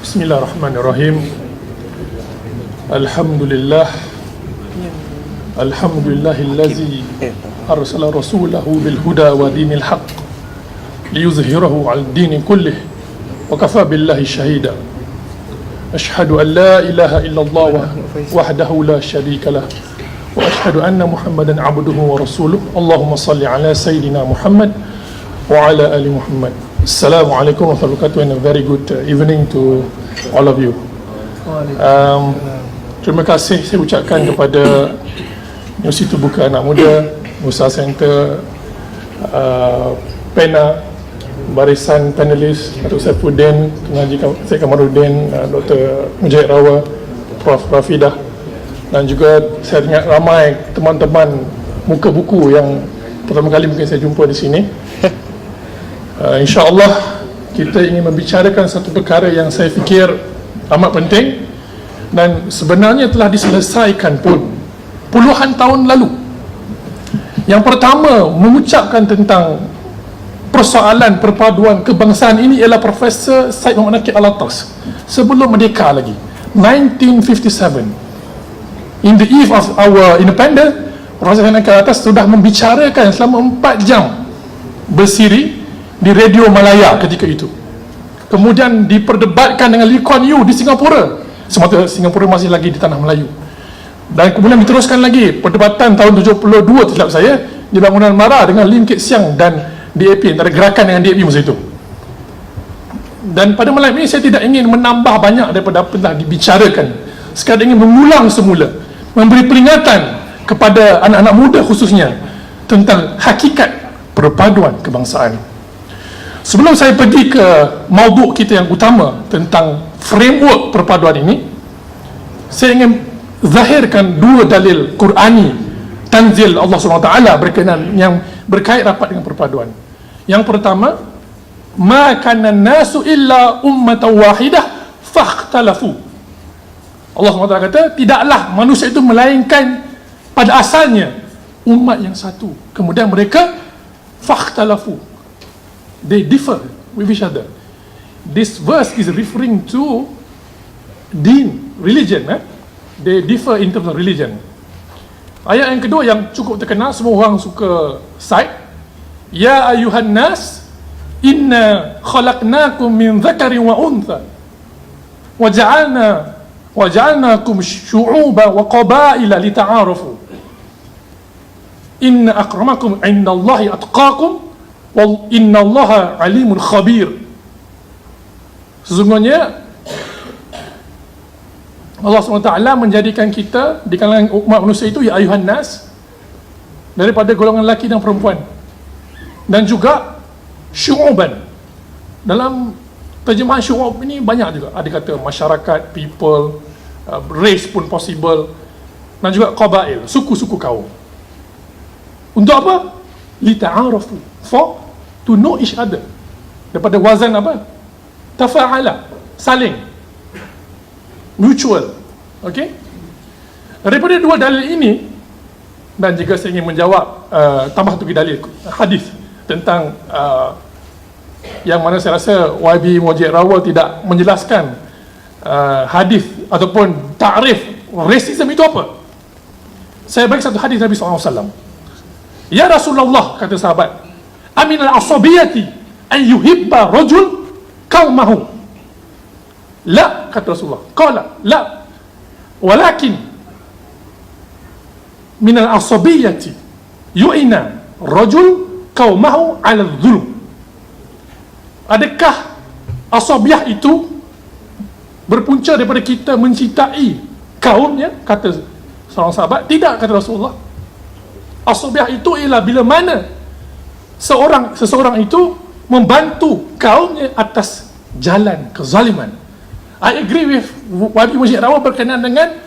Bismillahirrahmanirrahim. Alhamdulillah. Alhamdulillahillazi arsala rasulahu bil huda wa dinil haqq liyuzhirahu 'ala ad-din kullih wa kafa billahi shahida. Ashhadu an la ilaha illallah wahdahu la sharika lah wa ashhadu anna Muhammadan 'abduhu wa rasuluh. Allahumma salli 'ala sayyidina Muhammad wa 'ala ali Muhammad. Assalamualaikum warahmatullahi wabarakatuh, and a very good evening to all of you. Terima kasih saya ucapkan kepada Universiti Terbuka Anak Muda, Musa Center, PENA, barisan panelis, Datuk Saifuddin, Pengaji Syed Kamaruddin, Dr. Mujahid Rawa, Prof. Rafidah, dan juga saya ingat ramai teman-teman muka buku yang pertama kali mungkin saya jumpa di sini. InsyaAllah kita ingin membicarakan satu perkara yang saya fikir amat penting dan sebenarnya telah diselesaikan pun puluhan tahun lalu. Yang pertama mengucapkan tentang persoalan perpaduan kebangsaan ini ialah Profesor Syed Muhammad Nakib Alatas sebelum merdeka lagi, 1957. In the eve of our independence, Profesor Syed Nakib Alatas sudah membicarakan selama 4 jam bersiri di Radio Malaya ketika itu. Kemudian diperdebatkan dengan Lee Kuan Yew di Singapura, semasa Singapura masih lagi di tanah Melayu. Dan kemudian diteruskan lagi perdebatan tahun 72 tersilap saya di bangunan Mara dengan Lim Kit Siang dan DAP, antara gerakan dengan DAP masa itu. Dan pada malam ini saya tidak ingin menambah banyak daripada apa yang telah dibicarakan. Sekadar ingin mengulang semula, memberi peringatan kepada anak-anak muda khususnya tentang hakikat perpaduan kebangsaan. Sebelum saya pergi ke maudhu kita yang utama tentang framework perpaduan ini, saya ingin zahirkan 2 dalil Qur'ani tanzil Allah SWT berkenaan yang berkait rapat dengan perpaduan. Yang pertama, ma kana nasu illa ummatan wahidah fakhtalafu. Allah SWT kata, tidaklah manusia itu melainkan pada asalnya umat yang satu, kemudian mereka fakhtalafu, they differ with each other. This verse is referring to din, religion. They differ in terms of religion. Ayat yang kedua yang cukup terkenal, semua orang suka cite, ya ayuhan nas inna khalaqnakum min dhakarin wa untha wa ja'alnakum syu'uban wa qabaila lita'arafu inna akramakum indallahi atqakum wal innallaha alimun khabir. Sesungguhnya Allah SWT menjadikan kita di kalangan umat manusia itu ya ayuhan nas, daripada golongan lelaki dan perempuan, dan juga syu'uban. Dalam terjemahan syu'ub ini banyak juga, ada kata masyarakat, people, race pun possible, dan juga qabail, suku-suku kaum. Untuk apa? Lita'arafu, for to know each other. Daripada wazan apa? Tafa'ala, saling, mutual. Okay? Daripada 2 dalil ini, dan jika saya ingin menjawab tambah 3 dalil hadis tentang yang mana saya rasa YB Mujahid Rawa tidak menjelaskan hadis ataupun takrif racism itu apa. Saya bagi satu hadis Nabi SAW. Ya Rasulullah, kata sahabat, aminal asabiyati an yuhibba rajul qaumahu. La, kata Rasulullah. Qala la, walakin minal asabiyati yu'ina rajul qaumahu ala dhulm. Adakah asabiyah itu berpunca daripada kita mencintai kaumnya? Kata seorang sahabat. Tidak, kata Rasulullah. Asabiyah itu ialah bila mana seseorang itu membantu kaumnya atas jalan kezaliman. I agree with Wabi Mujahid Rawa berkenaan dengan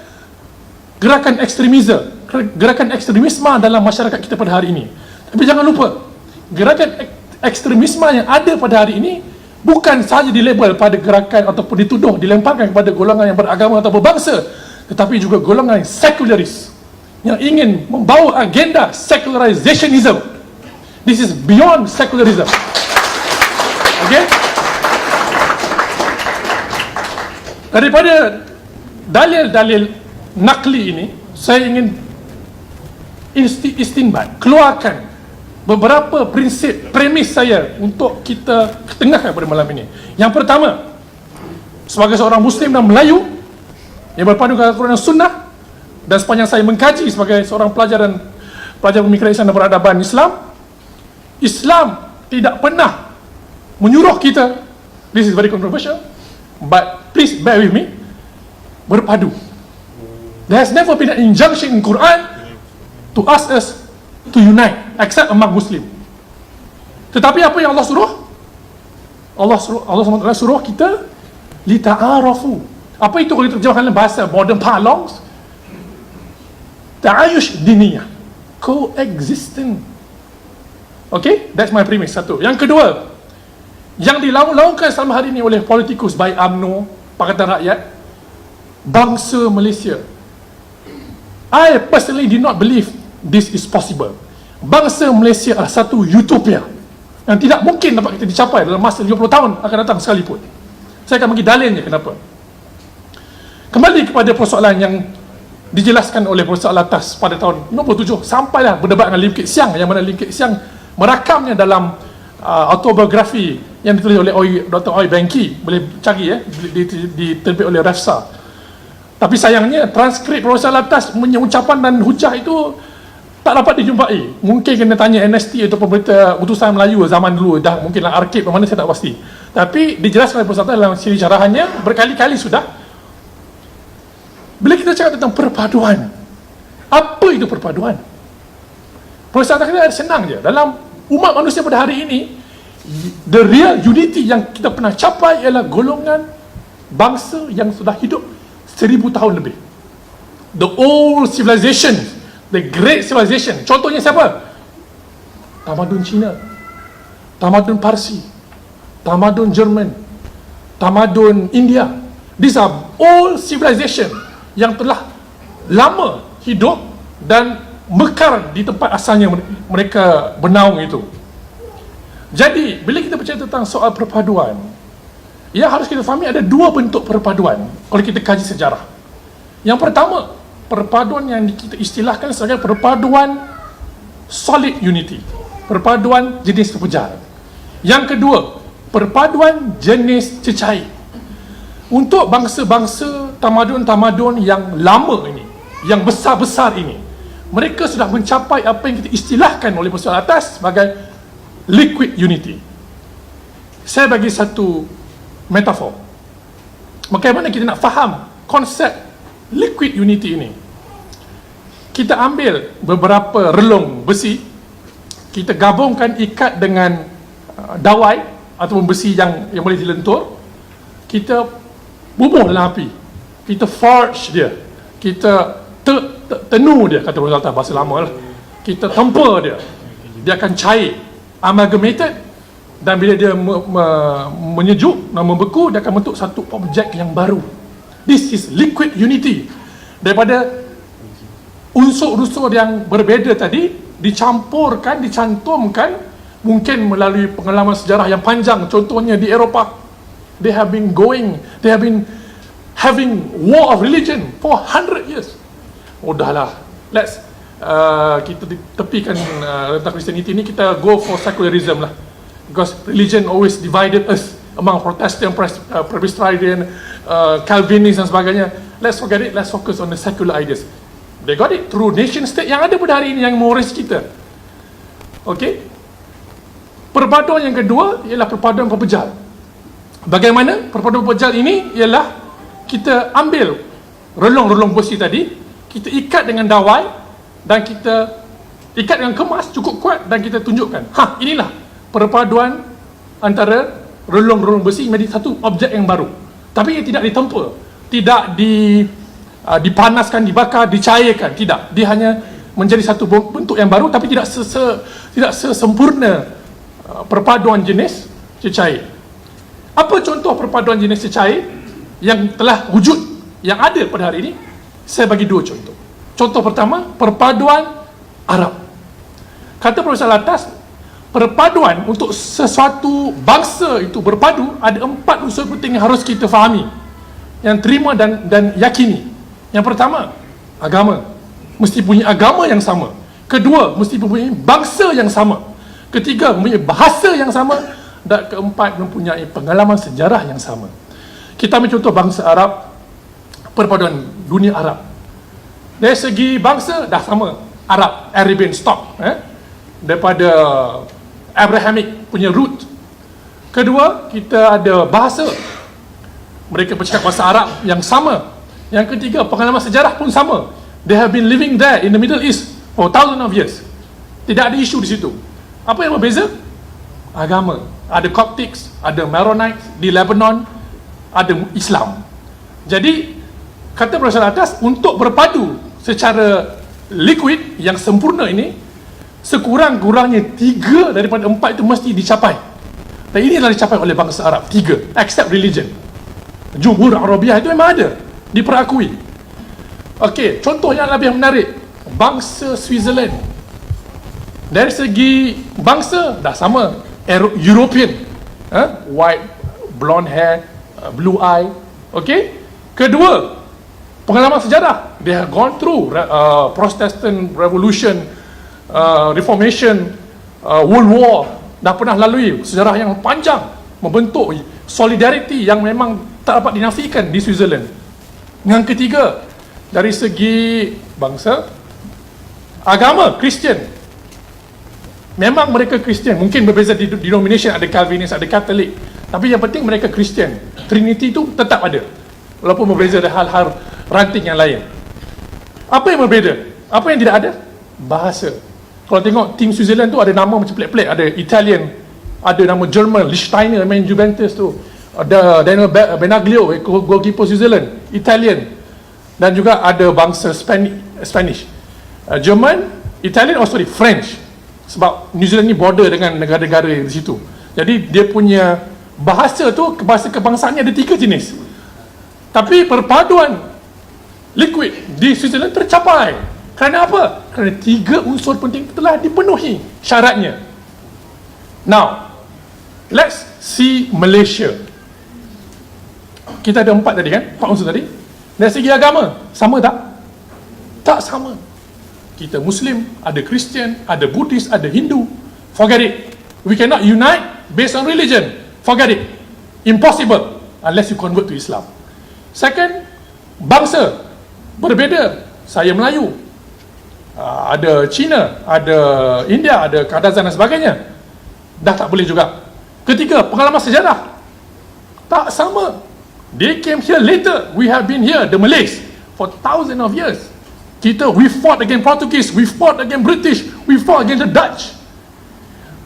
gerakan ekstremisme dalam masyarakat kita pada hari ini. Tapi jangan lupa, gerakan ekstremisme yang ada pada hari ini bukan sahaja dilabel pada gerakan ataupun dituduh, dilemparkan kepada golongan yang beragama atau berbangsa, tetapi juga golongan sekularis yang ingin membawa agenda secularization. This is beyond secularism. Okay? Daripada dalil-dalil nakli ini, saya ingin istinbat, keluarkan beberapa premis saya untuk kita ketengahkan pada malam ini. Yang pertama, sebagai seorang Muslim dan Melayu yang berpadu dengan Al-Quran dan Sunnah, dan sepanjang saya mengkaji sebagai seorang pelajar pemikiran Islam dan peradaban Islam tidak pernah menyuruh kita, this is very controversial, but please bear with me, berpadu. There has never been an injunction in Quran to ask us to unite except among Muslim. Tetapi apa yang Allah suruh? Allah SWT suruh kita lita'arafu. Apa itu kalau diterjemahkan dalam bahasa modern parlance? Ta'ayush diniyah, coexisting. Okay, that's my premise. Satu. Yang kedua, yang dilaungkan selama hari ini oleh politikus baik UMNO, Pakatan Rakyat, bangsa Malaysia, I personally do not believe this is possible. Bangsa Malaysia adalah satu utopia yang tidak mungkin dapat kita dicapai dalam masa 50 tahun akan datang sekalipun. Saya akan bagi dalilnya kenapa. Kembali kepada persoalan yang dijelaskan oleh Profesor Alatas pada tahun 97, sampailah berdebat dengan Lim Kit Siang, yang mana Lim Kit Siang merakamnya dalam autobiografi yang ditulis oleh Dr. Oi Bengki. Boleh cari diterbit oleh Refsa. Tapi sayangnya transkrip Profesor Alatas punya ucapan dan hujah itu tak dapat dijumpai. Mungkin kena tanya NST atau pemerintah utusan Melayu zaman dulu, dah mungkinlah arkib mana saya tak pasti. Tapi dijelaskan oleh Profesor Alatas dalam siri syarahannya berkali-kali sudah. Bila kita cakap tentang perpaduan, apa itu perpaduan? Profesor Alatas kata senang je. Dalam umat manusia pada hari ini, the real unity yang kita pernah capai ialah golongan bangsa yang sudah hidup 1000 tahun lebih. The old civilization, the great civilization. Contohnya siapa? Tamadun Cina, tamadun Parsi, tamadun Jerman, tamadun India. These are old civilization yang telah lama hidup dan mekar di tempat asalnya mereka bernaung itu. Jadi, bila kita bercakap tentang soal perpaduan, yang harus kita fahami ada dua bentuk perpaduan kalau kita kaji sejarah. Yang pertama, perpaduan yang kita istilahkan sebagai perpaduan solid unity, perpaduan jenis terpejar. Yang kedua, perpaduan jenis cecair. Untuk bangsa-bangsa tamadun-tamadun yang lama ini, yang besar-besar ini, mereka sudah mencapai apa yang kita istilahkan oleh Profesor Atas sebagai liquid unity. Saya bagi satu metafor. Bagaimana kita nak faham konsep liquid unity ini? Kita ambil beberapa relung besi, kita gabungkan, ikat dengan dawai ataupun besi yang boleh dilentur, kita bubuh dalam api, kita forge dia, kita tenu dia, kata Profesor Atas bahasa lama lah, kita temper dia, dia akan cair, amalgamated, dan bila dia menyejuk dan membeku, dia akan bentuk satu objek yang baru. This is liquid unity. Daripada unsur-unsur yang berbeza tadi dicampurkan, dicantumkan, mungkin melalui pengalaman sejarah yang panjang. Contohnya di Eropah, they have been having war of religion for 100 years. Udahlah, let's kita tepikan tentang Christianity ni, kita go for secularism lah, because religion always divided us among Protestant, Presbyterian, Calvinist dan sebagainya. Let's forget it, let's focus on the secular ideas. They got it through nation state yang ada pada hari ini yang mengurus kita. Okay, perpaduan yang kedua ialah perpaduan pepejal. Bagaimana perpaduan pepejal ini? Ialah kita ambil relung-relung besi tadi, kita ikat dengan dawai, dan kita ikat dengan kemas cukup kuat, dan kita tunjukkan, inilah perpaduan antara relung-relung besi menjadi satu objek yang baru. Tapi ia tidak ditempa, tidak dipanaskan, dibakar, dicairkan, tidak. Dia hanya menjadi satu bentuk yang baru, tapi tidak sesempurna perpaduan jenis cecair. Apa contoh perpaduan jenis cecair yang telah wujud, yang ada pada hari ini? Saya bagi dua contoh. Contoh pertama, perpaduan Arab. Kata Profesor Latas, perpaduan untuk sesuatu bangsa itu berpadu, ada 4 unsur penting yang harus kita fahami. yang terima dan yakini. Yang pertama, agama. Mesti punya agama yang sama. Kedua, mesti mempunyai bangsa yang sama. Ketiga, mempunyai bahasa yang sama. Dan keempat, mempunyai pengalaman sejarah yang sama. Kita ambil contoh bangsa Arab, perpaduan dunia Arab. Dari segi bangsa, dah sama. Arab, Arabian stock. Daripada Abrahamic punya root. Kedua, kita ada bahasa. Mereka bercakap bahasa Arab yang sama. Yang ketiga, pengalaman sejarah pun sama. They have been living there in the Middle East for thousands of years. Tidak ada isu di situ. Apa yang berbeza? Agama. Ada Coptics, ada Maronites di Lebanon, ada Islam. Jadi, kata Profesor atas, untuk berpadu secara liquid yang sempurna ini, sekurang-kurangnya 3 daripada 4 itu mesti dicapai. Dan inilah dicapai oleh bangsa Arab. 3, except religion. Jumhur Arabiah itu memang ada, diperakui. Okey, contoh yang lebih menarik, bangsa Switzerland. Dari segi bangsa dah sama, European, white, blonde hair, blue eye. Okey. Kedua, pengalaman sejarah. They have gone through Protestant Revolution, Reformation, World War. Dah pernah lalui sejarah yang panjang, membentuk solidarity yang memang tak dapat dinafikan di Switzerland. Yang ketiga, dari segi bangsa, agama Kristian. Memang mereka Kristian, mungkin berbeza di denomination, ada Calvinis, ada Katolik, tapi yang penting mereka Kristian. Trinity itu tetap ada, walaupun berbeza dari hal-hal ranting yang lain. Apa yang berbeza? Apa yang tidak ada? Bahasa. Kalau tengok tim Switzerland tu ada nama macam pelik-pelik, ada Italian, ada nama German, Lichtsteiner main Juventus tu, ada Daniel Benaglio, goalkeeper Switzerland, Italian, dan juga ada bangsa Spanish, German, Italian, French. Sebab New Zealand ni border dengan negara-negara di situ. Jadi dia punya bahasa tu, bahasa kebangsaannya ada 3 jenis. Tapi perpaduan liquid di Switzerland tercapai. Kerana apa? Kerana 3 unsur penting telah dipenuhi syaratnya. Now, let's see Malaysia. Kita ada 4 tadi kan? 4 unsur tadi. Dari segi agama, sama tak? Tak sama. Kita Muslim, ada Kristian, ada Buddhis, ada Hindu. Forget it. We cannot unite based on religion. Forget it. Impossible unless you convert to Islam. Second, bangsa berbeza. Saya Melayu, ada Cina, ada India, ada Kadazan dan sebagainya. Dah tak boleh juga. Ketiga, pengalaman sejarah tak sama. They came here later. We have been here, the Malays, for thousands of years. We fought against Portuguese, we fought against British, we fought against the Dutch.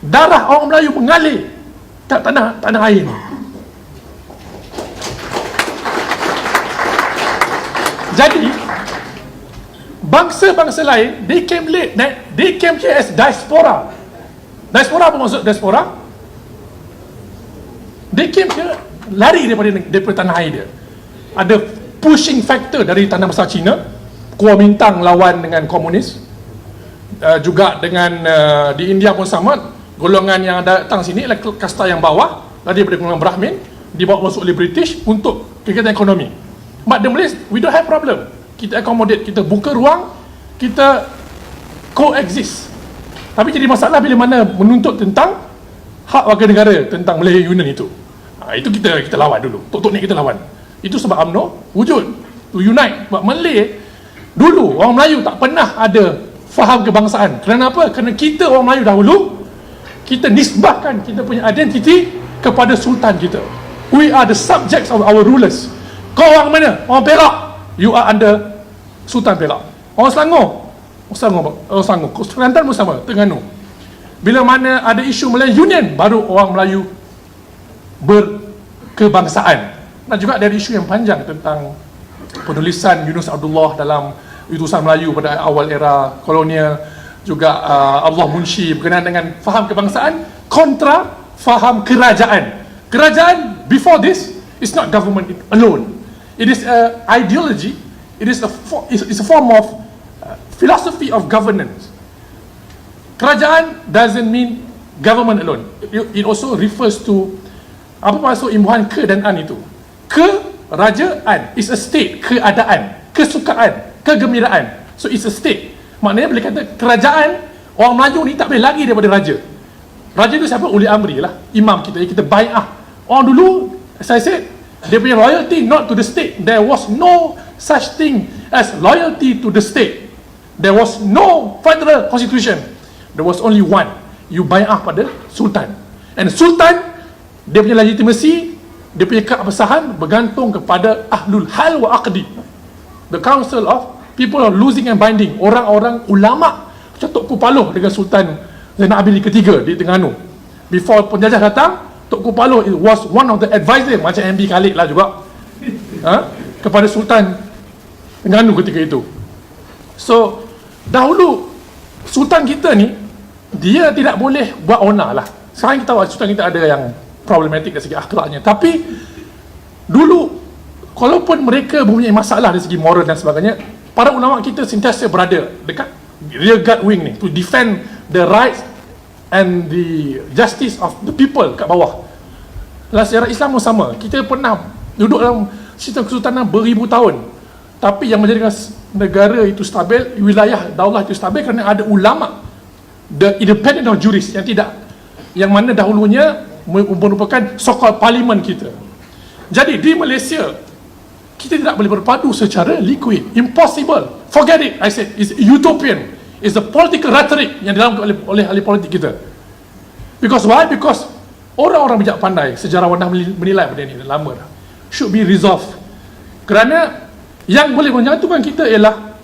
Darah orang Melayu mengalir kat tanah air ni. Jadi bangsa-bangsa lain, they came late. They came here as diaspora. Diaspora apa maksud diaspora? They came here lari daripada tanah air dia. Ada pushing factor dari tanah besar Cina, Kuomintang lawan dengan komunis, juga dengan di India pun sama. Golongan yang datang sini adalah kasta yang bawah, daripada golongan Brahmin, dibawa masuk oleh British untuk kegiatan ekonomi. But the Malays, we don't have problem. Kita accommodate, kita buka ruang, kita coexist. Tapi jadi masalah bila mana menuntut tentang hak warga negara, tentang Malaya Union itu. Itu kita lawan dulu. Tok-tok ni kita lawan. Itu sebab UMNO wujud, to unite. Sebab Malay dulu, orang Melayu tak pernah ada faham kebangsaan. Kerana apa? Kerana kita orang Melayu dahulu, kita nisbahkan kita punya identiti kepada Sultan kita. We are the subjects of our rulers. Kau orang mana? Orang Perak. You are under Sultan Perak. Orang Selangor. Orang Selangor. Kelantan pun sama, Terengganu. Bila mana ada isu Malay Union, baru orang Melayu berkebangsaan. Dan juga ada isu yang panjang tentang penulisan Yunus Abdullah dalam utusan Melayu pada awal era kolonial, juga Allah Munshi berkenaan dengan faham kebangsaan kontra faham kerajaan. Kerajaan before this is not government alone. It is a ideology. It is a form of philosophy of governance. Kerajaan doesn't mean government alone. It also refers to apa maksud imbuhan ke dan an itu. Ke Rajaan is a state, keadaan, kesukaan, kegembiraan. So it's a state. Maknanya boleh kata kerajaan, orang Melayu ni tak boleh lagi daripada raja. Raja tu siapa? Uli Amri lah, imam kita, kita bai'ah. Orang dulu, as I said, dia punya loyalty not to the state. There was no such thing as loyalty to the state. There was no federal constitution. There was only one. You bai'ah pada sultan. And sultan, dia punya legitimacy, dia punya keabsahan bergantung kepada ahlul hal wa aqdi, the council of people of losing and binding, orang-orang ulama macam Tok Kupaloh dengan Sultan Zainal Abidin ketiga di Terengganu. Before penjajah datang, Tok Kupaloh was one of the advisor, macam MB Khalid lah juga, kepada Sultan Terengganu ketika itu. So dahulu Sultan kita ni, dia tidak boleh buat onar lah. Sekarang kita tahu Sultan kita ada yang problematik dari segi akhlaknya, tapi dulu walaupun mereka mempunyai masalah dari segi moral dan sebagainya, para ulama kita sentiasa berada dekat rear guard wing ni to defend the rights and the justice of the people kat bawah. Dalam sejarah Islam pun sama, kita pernah duduk dalam sistem kesultanan beribu tahun, tapi yang menjadikan negara itu stabil, wilayah daulah itu stabil kerana ada ulama, the independent of juris, yang mana dahulunya merupakan so-called parlimen kita. Jadi di Malaysia kita tidak boleh berpadu secara liquid, impossible, forget it, I said, it's utopian, it's a political rhetoric yang dilakukan oleh ahli politik kita. Because why? Because orang-orang bijak pandai, sejarawan dah menilai benda ni lama dah, should be resolved. Kerana yang boleh menyatukan kita ialah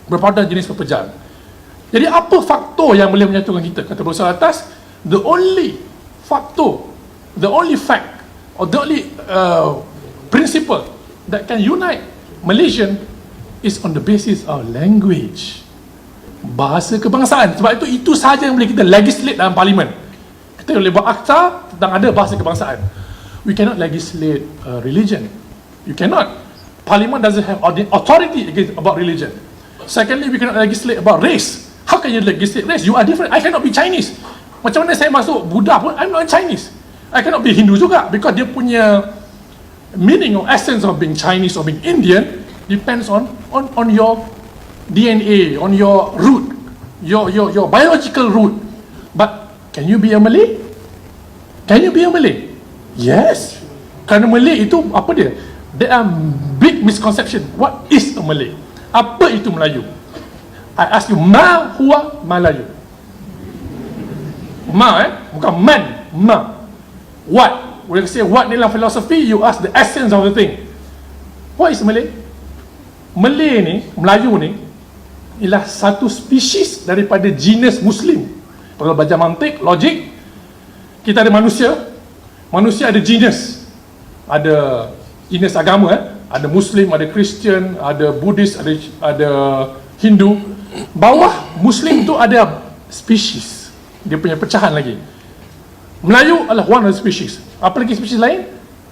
berpaduan jenis pepejal. Jadi apa faktor yang boleh menyatukan kita? Kata Profesor atas, the only factor, the only fact, or the only principle that can unite Malaysian is on the basis of language, bahasa kebangsaan. Sebab itu sahaja yang boleh kita legislate dalam parlimen. Kita boleh buat akta tentang ada bahasa kebangsaan. We cannot legislate religion. You cannot. Parliament doesn't have authority about religion. Secondly, we cannot legislate about race. How can you legislate race? You are different. I cannot be Chinese. Macam mana saya masuk Buddha pun, I'm not Chinese. I cannot be Hindu juga, because dia punya meaning or essence of being Chinese or being Indian depends on your DNA, on your root, your biological root. But can you be a Malay? Can you be a Malay? Yes. Kerana Malay itu apa dia? There are big misconception. What is a Malay? Apa itu Melayu? I ask you, ma huwa Melayu? Ma, bukan man, ma. What? When you say what ni dalam philosophy, you ask the essence of the thing. What is Malay? Malay ni, Melayu ni, ialah satu spesies daripada genus Muslim. Kalau belajar mantik, logik, kita ada manusia, manusia ada genus, ada genus agama, ada Muslim, ada Kristian, ada Buddhis, ada Hindu. Bawah Muslim tu ada spesies, dia punya pecahan lagi. Melayu adalah one of the species. Apa lagi spesies lain?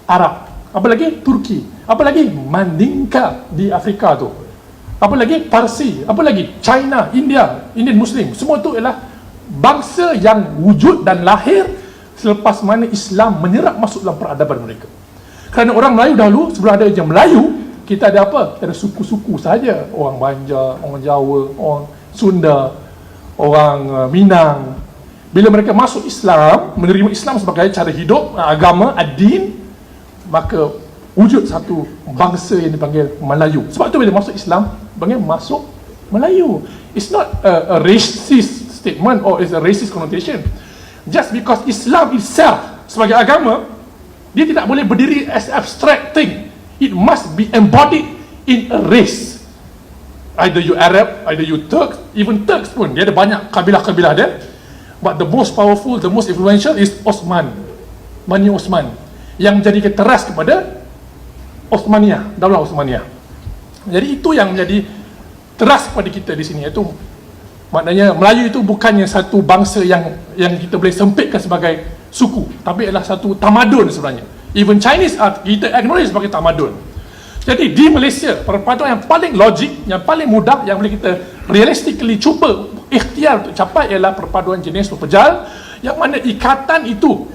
Arab. Apa lagi? Turki. Apa lagi? Mandinka di Afrika tu. Apa lagi? Parsi. Apa lagi? China, India, Indian Muslim. Semua tu ialah bangsa yang wujud dan lahir selepas mana Islam menyerap masuk dalam peradaban mereka. Kerana orang Melayu dahulu, sebelum ada je Melayu, kita ada apa? Kita ada suku-suku saja. Orang Banjar, orang Jawa, orang Sunda, orang Minang. Bila mereka masuk Islam, menerima Islam sebagai cara hidup, agama, ad-din, maka wujud satu bangsa yang dipanggil Melayu. Sebab tu bila masuk Islam, panggil masuk Melayu. It's not a racist statement or it's a racist connotation. Just because Islam itself sebagai agama, dia tidak boleh berdiri as abstract thing. It must be embodied in a race. Either you Arab, either you Turk, even Turks pun, dia ada banyak kabilah-kabilah dia. But the most powerful, the most influential is Osman, Bani Osman, yang menjadi teras kepada Osmaniyah, Daulah Osmaniyah. Jadi itu yang menjadi teras kepada kita di sini. Itu maknanya Melayu itu bukannya satu bangsa yang kita boleh sempitkan sebagai suku, tapi adalah satu tamadun sebenarnya. Even Chinese art kita acknowledge sebagai tamadun. Jadi di Malaysia, perpaduan yang paling logik, yang paling mudah, yang boleh kita realistically cuba ikhtiar untuk capai ialah perpaduan jenis pepejal, yang mana ikatan itu,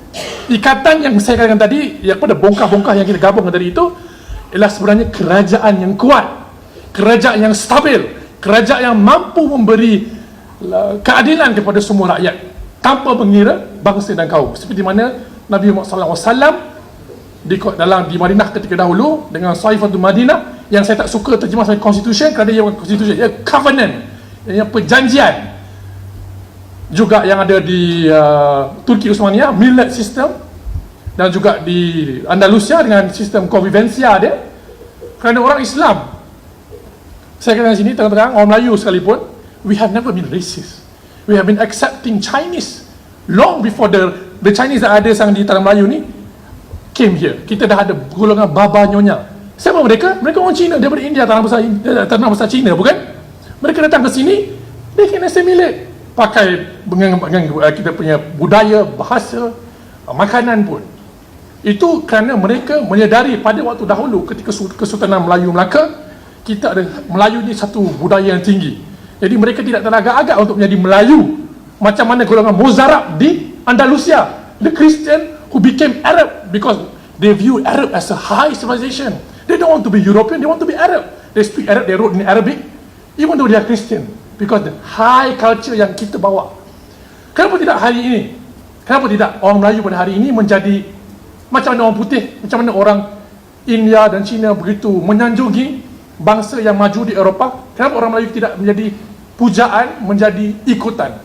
ikatan yang saya katakan tadi, yang pada bongkah-bongkah yang kita gabungkan tadi itu, ialah sebenarnya kerajaan yang kuat, kerajaan yang stabil, kerajaan yang mampu memberi keadilan kepada semua rakyat tanpa mengira bangsa dan kaum. Seperti mana Nabi Muhammad SAW di Madinah ketika dahulu dengan Saifatul Madinah, yang saya tak suka terjemah sebagai constitution kerana ia bukan constitution, ia covenant, ia perjanjian. Juga yang ada di Turki Uthmaniyah, minit system, dan juga di Andalusia dengan sistem convivencia dia. Kerana orang Islam, saya kata di sini terang-terang, orang Melayu sekalipun, we have never been racist. We have been accepting Chinese long before the Chinese yang ada sang di tanah Melayu ni came here. Kita dah ada golongan baba nyonya. Siapa mereka? Mereka orang Cina daripada India, tanah besar Cina, bukan? Mereka datang ke sini, they can assimilate, pakai dengan kita punya budaya, bahasa, makanan pun. Itu kerana mereka menyadari pada waktu dahulu ketika Kesultanan Melayu Melaka, kita ada Melayu ni satu budaya yang tinggi. Jadi mereka tidak teragak-agak untuk menjadi Melayu macam mana golongan Mozarab di Andalusia, the Christian who became Arab because they view Arab as a high civilization. They don't want to be European, they want to be Arab. They speak Arab, they wrote in Arabic, even though they are Christian, because the high culture yang kita bawa. Kenapa tidak hari ini? Kenapa tidak orang Melayu pada hari ini menjadi macam mana orang putih, macam mana orang India dan China begitu menyanjungi bangsa yang maju di Eropah? Kenapa orang Melayu tidak menjadi pujaan, menjadi ikutan?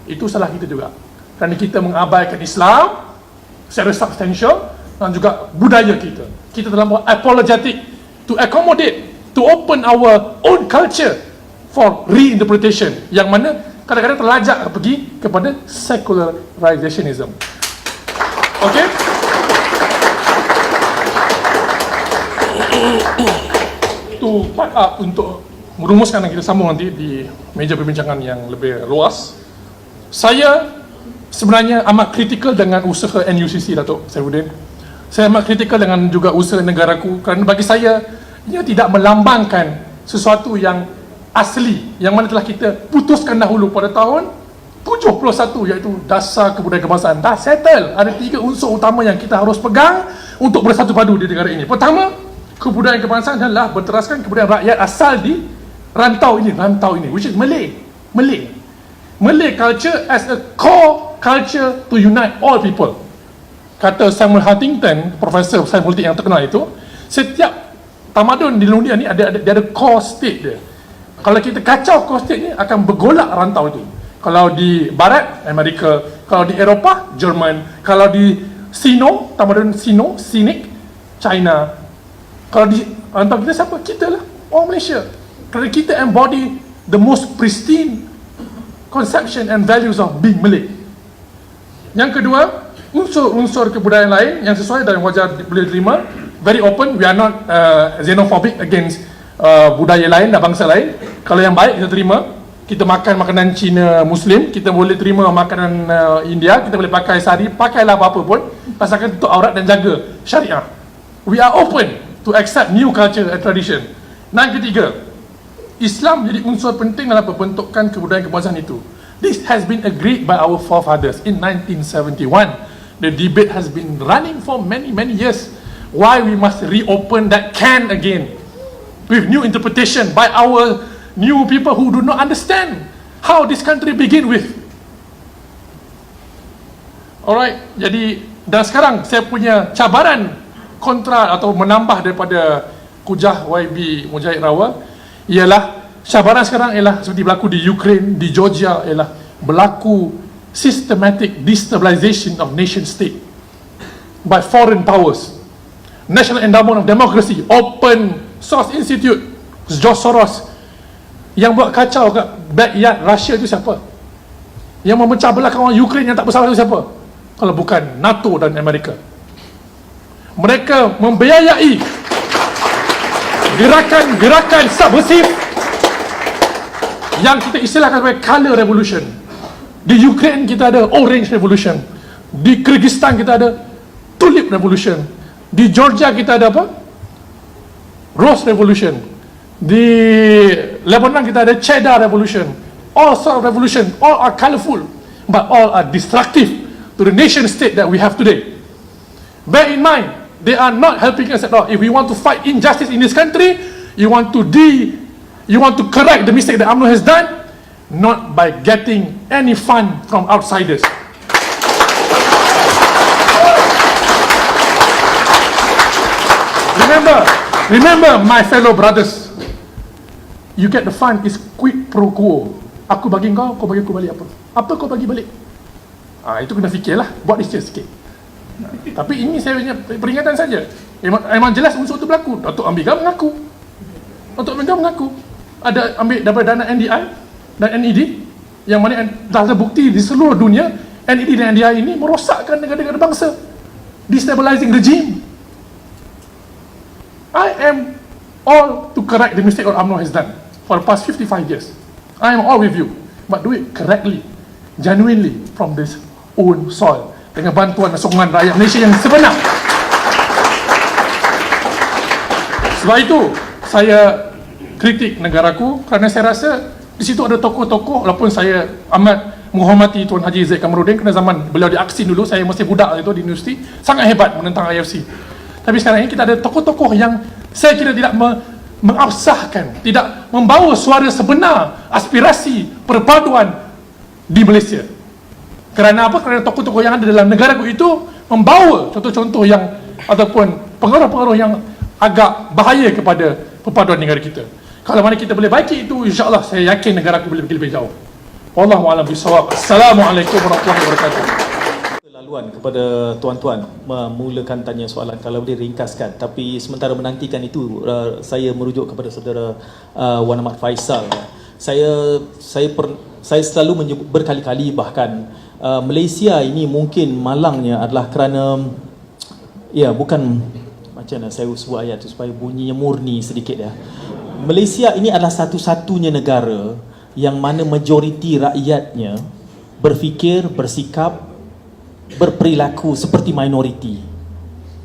Itu salah kita juga, kerana kita mengabaikan Islam secara substantial dan juga budaya kita. Kita dalam apologetic to accommodate, to open our own culture for reinterpretation, yang mana kadang-kadang terlajak pergi kepada secularization. Okay? Itu part up untuk merumuskan, dan kita sambung nanti di meja perbincangan yang lebih luas. Saya sebenarnya amat kritikal dengan usaha NUCC, Datuk Saifuddin. Saya amat kritikal dengan juga usaha negaraku, kerana bagi saya ia tidak melambangkan sesuatu yang asli, yang mana telah kita putuskan dahulu pada tahun 71, iaitu dasar kebudayaan kebangsaan. Dah settle, ada 3 unsur utama yang kita harus pegang untuk bersatu padu di negara ini. Pertama, kebudayaan kebangsaan adalah berteraskan kebudayaan rakyat asal di rantau ini, which is Malay culture as a core culture to unite all people. Kata Samuel Huntington, profesor sains politik yang terkenal itu, setiap tamadun di dunia ni dia ada core state dia. Kalau kita kacau core state ni, akan bergolak rantau itu. Kalau di barat, Amerika. Kalau di Eropah, Jerman. Kalau di Sino, tamadun Sino, Sinik, China. Kalau di rantau kita siapa? Kita lah, orang Malaysia. Kerana kita embody the most pristine conception and values of being Malay. Yang kedua, unsur-unsur kebudayaan lain yang sesuai dan wajar boleh diterima, very open. We are not xenophobic against budaya lain dan bangsa lain. Kalau yang baik kita terima. Kita makan makanan Cina Muslim, kita boleh terima makanan India, kita boleh pakai sari, pakailah apa-apa pun, pasalkan tutup aurat dan jaga syariah. We are open to accept new culture and tradition. Dan ketiga, Islam menjadi unsur penting dalam pembentukan kebudayaan kebangsaan itu. This has been agreed by our forefathers in 1971. The debate has been running for many years. Why we must reopen that can again with new interpretation by our new people who do not understand how this country begin with. Alright, jadi dan sekarang saya punya cabaran kontra atau menambah daripada kujah YB Mujahid Rawa ialah cabaran sekarang ialah seperti berlaku di Ukraine, di Georgia, ialah berlaku systematic destabilization of nation state by foreign powers. National Endowment of Democracy, Open Source Institute, George Soros. Yang buat kacau kat backyard Russia itu siapa? Yang memecah belahkan orang Ukraine yang tak bersalah itu siapa? Kalau bukan NATO dan Amerika. Mereka membiayai gerakan subversif yang kita istilahkan sebagai color revolution. Di Ukraine kita ada orange revolution, di Kyrgyzstan kita ada tulip revolution, di Georgia kita ada apa? Rose revolution, di Lebanon kita ada cheddar revolution. All sort of revolution, all are colorful, but all are destructive to the nation state that we have today. Bear in mind, They are not helping us at all. If we want to fight injustice in this country, you want to correct the mistake that UMNO has done, not by getting any fund from outsiders. Remember my fellow brothers, you get the fund is quid pro quo. Aku bagi kau bagi aku balik apa? Apa kau bagi balik? Itu kena fikirlah, buat research sikit. Tapi ini saya punya peringatan saja. Memang jelas unsur itu berlaku. Datuk Ambiga mengaku. Ada ambil daripada dana NDI dan NED, yang mana dah ada bukti di seluruh dunia NED dan NDI ini merosakkan negara-negara bangsa, destabilizing regime. I am all to correct the mistake what UMNO has done for the past 55 years. I am all with you, but do it correctly, genuinely, from this own soil, dengan bantuan dan sokongan rakyat Malaysia yang sebenar. Sebab itu saya kritik negaraku, kerana saya rasa di situ ada tokoh-tokoh, walaupun saya amat menghormati Tuan Haji Zaid Kamarudin, kerana zaman beliau di Aksin dulu, saya masih budak itu di universiti, sangat hebat menentang IFC. Tapi sekarang ini kita ada tokoh-tokoh yang saya kira tidak mengabsahkan, tidak membawa suara sebenar, aspirasi, perpaduan di Malaysia. Kerana apa? Kerana tokoh-tokoh yang ada dalam negaraku itu membawa contoh-contoh yang, ataupun pengaruh-pengaruh yang agak bahaya kepada perpaduan negara kita. Kalau mana kita boleh baiki itu, insya-Allah saya yakin negaraku boleh pergi lebih jauh. Wallahu a'lam bishawab. Assalamualaikum warahmatullahi wabarakatuh. Laluan kepada tuan-tuan memulakan tanya soalan, kalau boleh ringkaskan. Tapi sementara menantikan itu, saya merujuk kepada saudara Wan Ahmad Faisal. Saya selalu menyebut berkali-kali, bahkan Malaysia ini mungkin malangnya adalah kerana, ya, bukan macam mana saya sebut ayat tu supaya bunyinya murni sedikit ya. Malaysia ini adalah satu-satunya negara yang mana majoriti rakyatnya berfikir, bersikap, berperilaku seperti minoriti.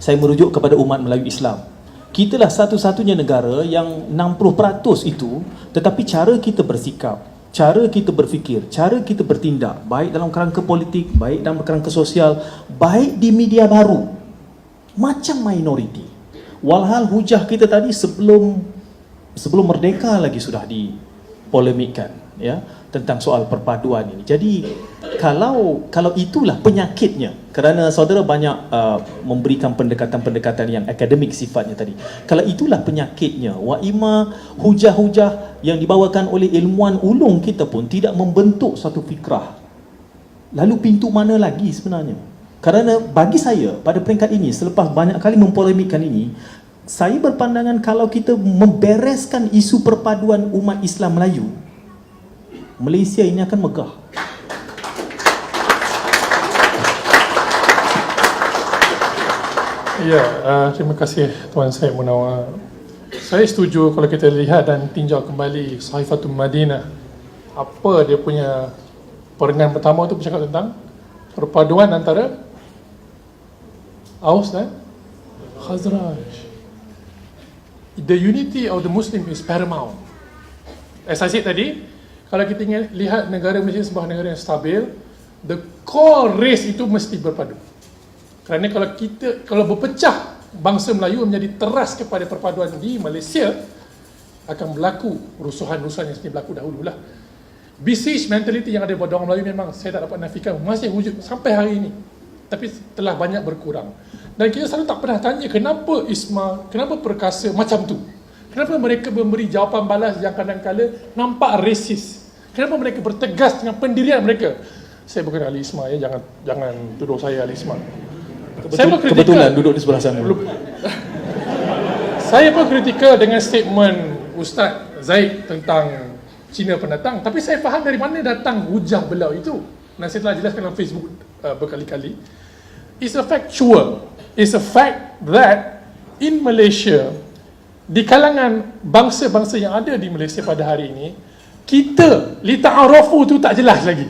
Saya merujuk kepada umat Melayu Islam. Kitalah satu-satunya negara yang 60% itu, tetapi cara kita bersikap, cara kita berfikir, cara kita bertindak, baik dalam kerangka politik, baik dalam kerangka sosial, baik di media baru, macam minoriti. Walhal hujah kita tadi sebelum merdeka lagi sudah dipolemikkan, ya, tentang soal perpaduan ini. Jadi kalau itulah penyakitnya, kerana saudara banyak memberikan pendekatan-pendekatan yang akademik sifatnya tadi. Kalau itulah penyakitnya, wa ima hujah-hujah yang dibawakan oleh ilmuwan ulung kita pun tidak membentuk satu fikrah. Lalu pintu mana lagi sebenarnya? Kerana bagi saya pada peringkat ini, selepas banyak kali mempolemikkan ini, saya berpandangan kalau kita membereskan isu perpaduan umat Islam Melayu, Malaysia ini akan megah. Ya, terima kasih Tuan Syed Munawar. Saya setuju kalau kita lihat dan tinjau kembali Sahifatul Madinah. Apa dia punya perengan pertama itu bercakap tentang perpaduan antara Aus dan Khazraj. The unity of the Muslim is paramount. As I said tadi, kalau kita ingin lihat negara Malaysia sebuah negara yang stabil, the core race itu mesti berpadu. Kerana kalau berpecah, bangsa Melayu menjadi teras kepada perpaduan di Malaysia, akan berlaku rusuhan-rusuhan yang seperti berlaku dahululah. Besiege mentality yang ada pada orang Melayu memang saya tak dapat nafikan masih wujud sampai hari ini, tapi telah banyak berkurang. Dan kita selalu tak pernah tanya kenapa Isma, kenapa Perkasa macam tu, kenapa mereka memberi jawapan balas yang kadang-kadang nampak resis, kenapa mereka bertegas dengan pendirian mereka. Saya bukan ahli Isma, ya, jangan tuduh saya ahli Isma. Kebetulan duduk di sebelah sana. Saya pun kritikal dengan statement Ustaz Zaid tentang Cina pendatang, tapi saya faham dari mana datang hujah beliau itu. Dan saya telah jelaskan dalam Facebook berkali-kali. It's a factual. It's a fact that in Malaysia, di kalangan bangsa-bangsa yang ada di Malaysia pada hari ini, kita lita'arofu tu tak jelas lagi.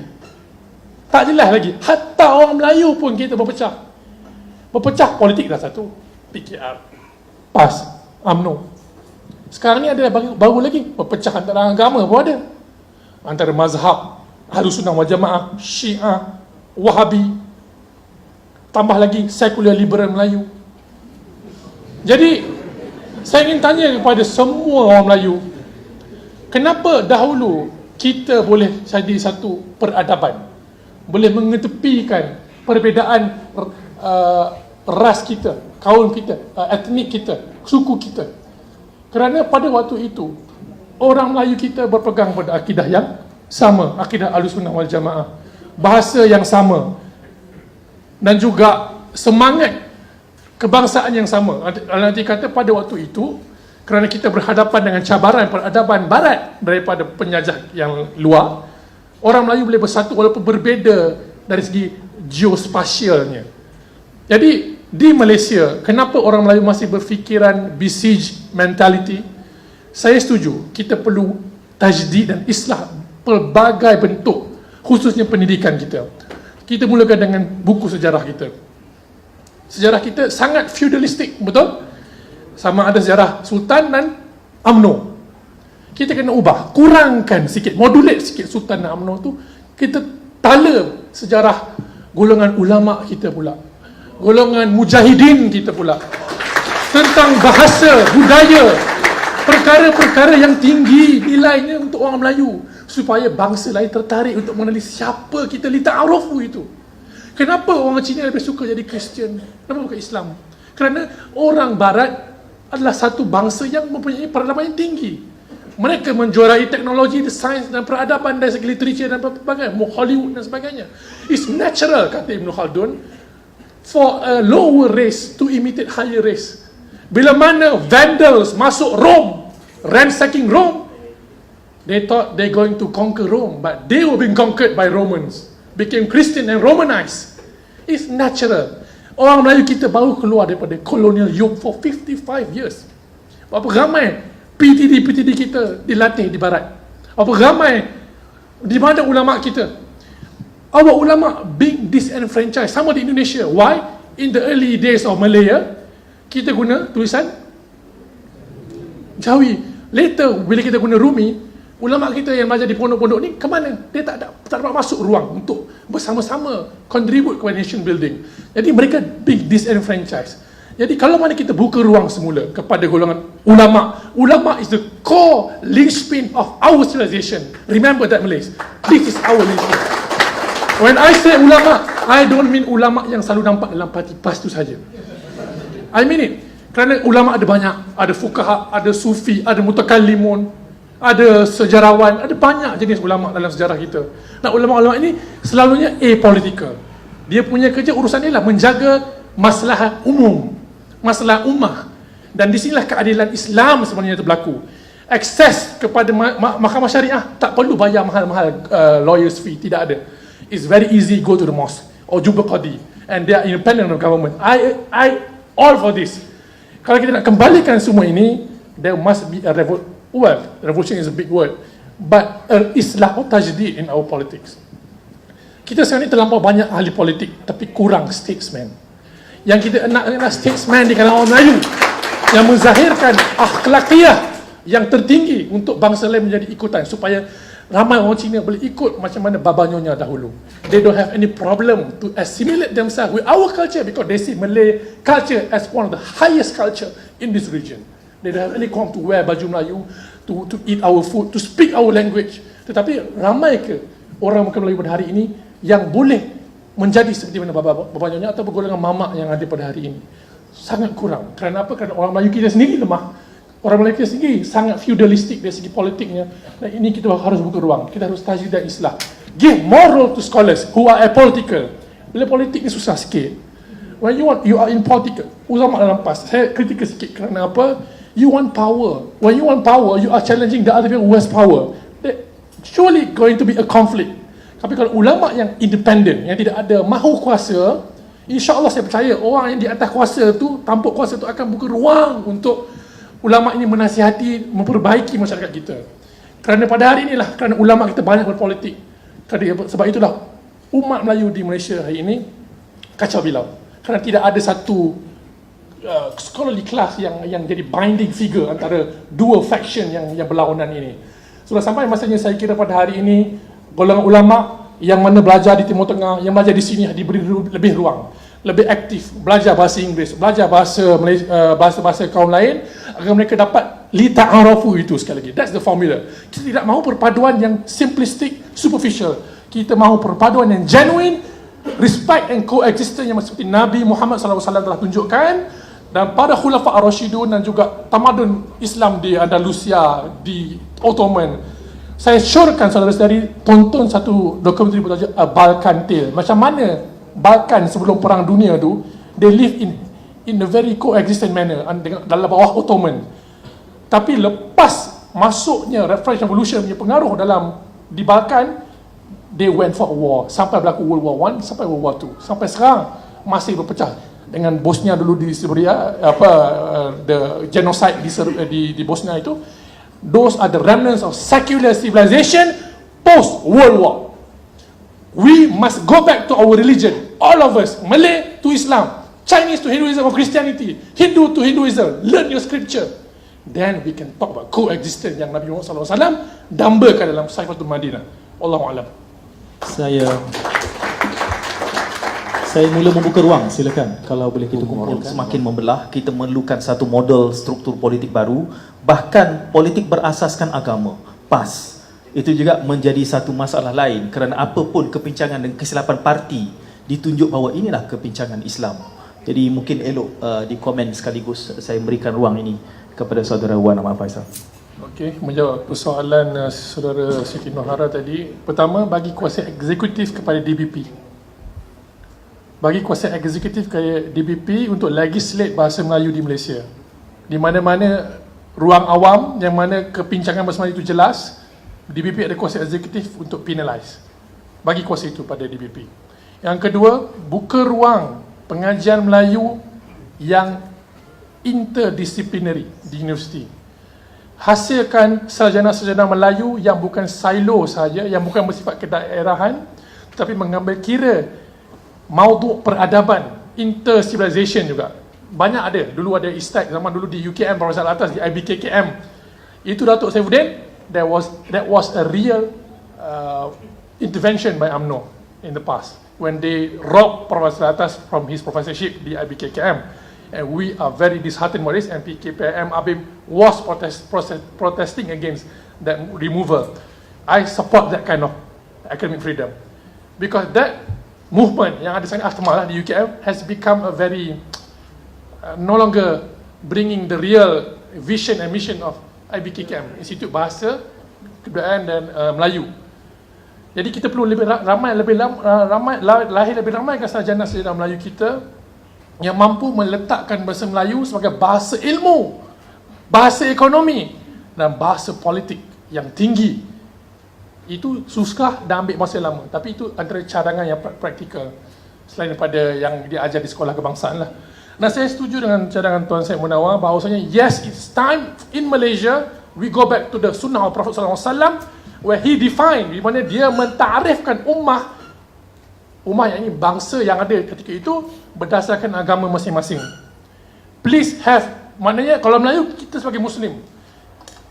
Tak jelas lagi. Hatta orang Melayu pun kita berpecah. Berpecah politik dah satu, PKR, PAS, UMNO. Sekarang ni ada baru lagi, berpecah antara agama pun ada. Antara mazhab, Ahlussunnah wal Jamaah, Syiah, Wahabi, tambah lagi sekular liberal Melayu. Jadi saya ingin tanya kepada semua orang Melayu, kenapa dahulu kita boleh jadi satu peradaban, boleh mengetepikan perbezaan ras kita, kaum kita, etnik kita, suku kita? Kerana pada waktu itu orang Melayu kita berpegang pada akidah yang sama, akidah Ahlussunnah wal Jamaah, bahasa yang sama, dan juga semangat kebangsaan yang sama. Nanti kata pada waktu itu, kerana kita berhadapan dengan cabaran peradaban barat daripada penjajah yang luar, orang Melayu boleh bersatu walaupun berbeza dari segi geospasialnya. Jadi di Malaysia, kenapa orang Melayu masih berfikiran besiege mentality? Saya setuju, kita perlu tajdid dan islah pelbagai bentuk, khususnya pendidikan kita. Kita mulakan dengan buku sejarah kita. Sejarah kita sangat feudalistik, betul? Sama ada sejarah Sultan dan UMNO. Kita kena ubah, kurangkan sikit, modulate sikit Sultan dan UMNO tu. Kita tala sejarah golongan ulama kita pula, golongan mujahidin kita pula, tentang bahasa, budaya, perkara-perkara yang tinggi nilainya untuk orang Melayu, supaya bangsa lain tertarik untuk mengenali siapa kita, li ta'arufu itu. Kenapa orang Cina lebih suka jadi Kristian, kenapa bukan Islam? Kerana orang Barat adalah satu bangsa yang mempunyai peradaban yang tinggi. Mereka menjuarai teknologi, sains dan peradaban dari segi literature dan sebagainya, Hollywood dan sebagainya. It's natural, kata Ibn Khaldun, for a lower race to imitate higher race. Bila mana Vandals masuk Rome, ransacking Rome, they thought they're going to conquer Rome, but they were being conquered by Romans, became Christian and Romanized. It's natural. Orang Melayu kita baru keluar daripada colonial yoke for 55 years. Berapa ramai PTD kita dilatih di barat? Berapa ramai, di mana ulama kita? Our ulama being disenfranchised, sama di Indonesia. Why? In the early days of Malaya, kita guna tulisan Jawi. Later, bila kita guna Rumi, ulama kita yang belajar di pondok-pondok ni ke mana? Dia tak dapat masuk ruang untuk bersama-sama contribute kepada nation building. Jadi mereka big disenfranchised. Jadi kalau mana kita buka ruang semula kepada golongan ulama, ulama is the core linchpin of our civilization. Remember that, Malays. This is our linchpin. When I say ulama, I don't mean ulama yang selalu nampak dalam parti PAS tu saja. I mean it. Kerana ulama ada banyak, ada fuqaha, ada sufi, ada mutakallimun, ada sejarawan, ada banyak jenis ulama dalam sejarah kita. Dan ulama-ulama ini selalunya apolitical. Dia punya kerja urusan dia lah menjaga masalah umum, masalah ummah. Dan di sinilah keadilan Islam sebenarnya berlaku. Akses kepada mahkamah syariah tak perlu bayar mahal-mahal lawyers fee, tidak ada. It's very easy, go to the mosque or jumpa qadi, and they are independent of government. I all for this. Kalau kita nak kembalikan semua ini, there must be a revolution is a big word, but islah atau tajdid in our politics. Kita sekarang ni terlampau banyak ahli politik, tapi kurang statesman. Yang kita nak statesman di kalangan orang Melayu yang menzahirkan akhlakiyah yang tertinggi untuk bangsa lain menjadi ikutan, supaya ramai orang Cina boleh ikut macam mana Baba Nyonya dahulu. They don't have any problem to assimilate themselves with our culture, because they see Malay culture as one of the highest culture in this region. They don't have any problem to wear baju Melayu, to eat our food, to speak our language. Tetapi ramai ke orang bukan Melayu pada hari ini yang boleh menjadi seperti mana Baba Nyonya atau golongan mamak yang ada pada hari ini? Sangat kurang. Kerana apa? Kerana orang Melayu kita sendiri lemah. Orang Melayu kita sendiri sangat feudalistik dari segi politiknya. Dan ini kita harus buka ruang. Kita harus tajdid dan islah. Give moral to scholars who are apolitical. Bila politik ni susah sikit. When you are in political, ulama dalam PAS, saya kritikal sikit. Kerana apa? You want power. When you want power, you are challenging the other people who has power. There surely going to be a conflict. Tapi kalau ulama yang independent, yang tidak ada mahu kuasa, insya-Allah saya percaya orang yang di atas kuasa tu, tampuk kuasa tu akan buka ruang untuk ulama ini menasihati, memperbaiki masyarakat kita. Kerana pada hari inilah, kerana ulama kita banyak berpolitik. Sebab itulah umat Melayu di Malaysia hari ini kacau bilau. Kerana tidak ada satu scholarly class yang jadi binding figure antara dua faction yang berlawanan ini. Sudah sampai masanya saya kira pada hari ini golongan ulama yang mana belajar di Timur Tengah, yang belajar di sini diberi lebih ruang. lebih aktif, belajar bahasa Inggeris, belajar bahasa Malaysia, bahasa-bahasa kaum lain, agar mereka dapat lita'arafu itu sekali lagi. That's the formula. Kita tidak mahu perpaduan yang simplistic, superficial. Kita mahu perpaduan yang genuine, respect and coexistence yang seperti Nabi Muhammad SAW telah tunjukkan, dan para khulafa ar-rasyidun dan juga tamadun Islam di Andalusia, di Ottoman. Saya syorkan saudara-saudari tonton satu dokumentari bertajuk Balkan Tale. Macam mana Balkan sebelum Perang Dunia tu, they live in a very coexistent manner dalam bawah Ottoman. Tapi lepas masuknya French Revolution punya pengaruh di Balkan, they went for a war. Sampai berlaku World War I, sampai World War II. Sampai sekarang masih berpecah. Dengan Bosnia dulu di Serbia, the genocide di Bosnia itu. Those are the remnants of secular civilization post World War. We must go back to our religion. All of us, Malay to Islam, Chinese to Hinduism or Christianity, Hindu to Hinduism. Learn your scripture. Then we can talk about coexistence yang Nabi Muhammad SAW dambakan dalam Saifatul Madinah. Wallahu a'lam. Saya mula membuka ruang, silakan. Kalau boleh kita kumpulkan. Semakin membelah, kita memerlukan satu model struktur politik baru, bahkan politik berasaskan agama. PAS. Itu juga menjadi satu masalah lain, kerana apapun kepincangan dan kesilapan parti, ditunjuk bahawa inilah kepincangan Islam. Jadi mungkin elok di komen sekaligus saya berikan ruang ini kepada saudara Wan Ahmad Faisal. Okey, menjawab persoalan saudara Siti Nohara tadi. Pertama, bagi kuasa eksekutif kepada DBP. Bagi kuasa eksekutif kepada DBP untuk legislate bahasa Melayu di Malaysia. Di mana-mana ruang awam yang mana kepincangan bahasa Melayu itu jelas, DBP ada kuasa eksekutif untuk penalize. Bagi kuasa itu pada DBP. Yang kedua, buka ruang pengajian Melayu yang interdisciplinary di universiti. Hasilkan sarjana-sarjana Melayu yang bukan silo saja, yang bukan bersifat kedaerahan, tetapi mengambil kira maudhu' peradaban, inter-civilization juga. Banyak ada. Dulu ada ISTAC, zaman dulu di UKM, Barisan Atas, di IBKKM. Itu Datuk Saifuddin. That was a real intervention by UMNO in the past when they robbed Professor Atas from his professorship di IBKKM, and we are very disheartened by this. And PKPM Abim was protesting against that removal. I support that kind of academic freedom because that movement yang ada sangat akhmal di UKM has become a very no longer bringing the real vision and mission of IBKKM, Institut Bahasa Kebudayaan dan Melayu. Jadi kita perlu lahir lebih ramai sarjana-sarjana Melayu kita yang mampu meletakkan bahasa Melayu sebagai bahasa ilmu, bahasa ekonomi dan bahasa politik yang tinggi. Itu susah dan ambil masa lama, tapi itu antara cadangan yang praktikal selain daripada yang diajar di sekolah kebangsaan lah. Dan saya setuju dengan cadangan Tuan Syed Munawar bahawasanya yes, it's time in Malaysia we go back to the sunnah of Prophet SAW where he defined, di mana dia mentarifkan ummah yang ini, bangsa yang ada ketika itu berdasarkan agama masing-masing. Please have, maknanya kalau Melayu kita sebagai Muslim,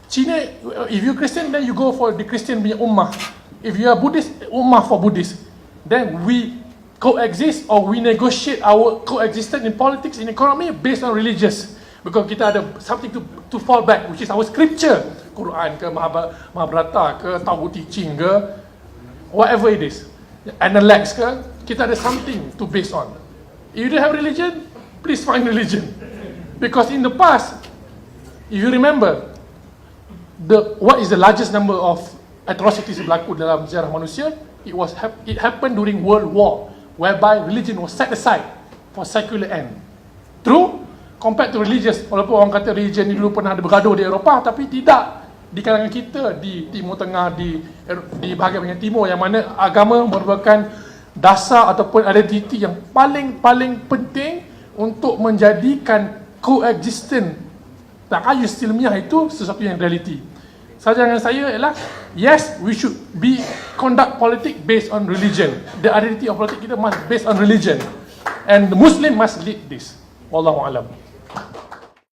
Cina, if you Christian then you go for the Christian punya ummah, if you are Buddhist, ummah for Buddhist. Then we coexist or we negotiate our coexistence in politics, in economy based on religious, because kita ada something to fall back, which is our scripture, Quran ke Mahabharata ke Tao Te Ching ke whatever it is, Analects ke, kita ada something to base on. If you don't have religion, please find religion, because in the past, if you remember, what is the largest number of atrocities yang berlaku dalam sejarah manusia? It happened during World War, whereby religion was set aside for secular end. True, compared to religious, walaupun orang kata religion ni dulu pernah ada bergaduh di Eropah, tapi tidak di kalangan kita di Timur Tengah, di bahagian bahagian timur, yang mana agama merupakan dasar ataupun identiti yang paling penting untuk menjadikan coexistence ta'ayus silmiah itu sesuatu yang reality. Sajangan saya ialah yes, we should conduct politik based on religion. The identity of politik kita must based on religion, and the Muslim must lead this. Wallahu a'lam.